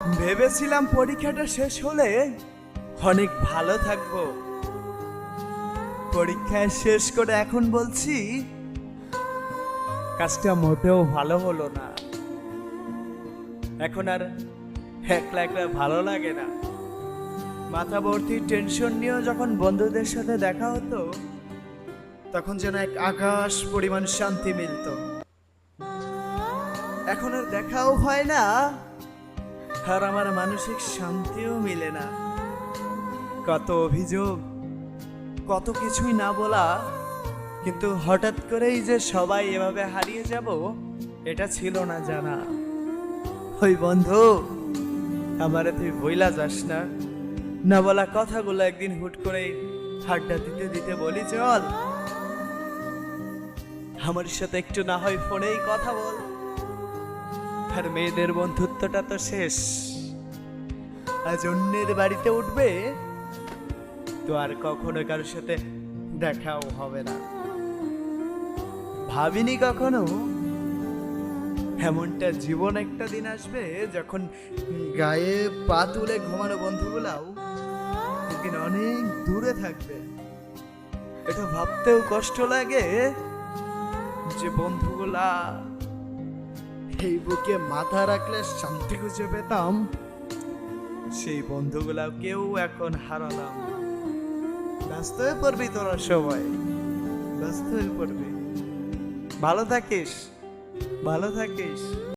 ভেবেছিলাম পরীক্ষাটা শেষ হলে অনেক ভালো থাকবো। পরীক্ষা শেষ করে এখন বলছি কাজটা মোটেও ভালো হলো না। এখন আর একলা একলা ভালো লাগে না। মাথা ভর্তি টেনশন নিয়েও যখন বন্ধুদের সাথে দেখা হতো তখন যেন এক আকাশ পরিমাণ শান্তি মিলতো। এখন আর দেখাও হয় না, আর আমার মানসিক শান্তিও মিলে না। কত অভিযোগ, কত কিছুই না বলা, কিন্তু হঠাৎ করেই যে সবাই এভাবে হারিয়ে যাব এটা ছিল না জানা। ওই বন্ধু, আমারে তুই ভইলা যাস না। না বলা কথাগুলো একদিন হুট করে আড্ডা দিতে দিতে বলি চল আমার সাথে একটু না হয় ফোনেই কথা বল। আর মেয়েদের বন্ধুত্বটা তো শেষ, আজ অন্যের বাড়িতে উঠবে তো আর কখনো কারোর সাথে দেখাও হবে না। ভাবিনি কখনো এমনটা জীবন একটা দিন আসবে যখন গায়ে পা তুলে ঘুমানো বন্ধুগুলাও একদিন অনেক দূরে থাকবে। এটা ভাবতেও কষ্ট লাগে যে বন্ধুগুলা এই বুকে মাথা রাখলে শান্তি খুঁজে পেতাম, সেই বন্ধুগুলা কেউ এখন হারালাম। ব্যস্ত হয়ে পড়বি তোরা, সবাই ব্যস্ত হয়ে পড়বি। ভালো থাকিস, ভালো থাকিস।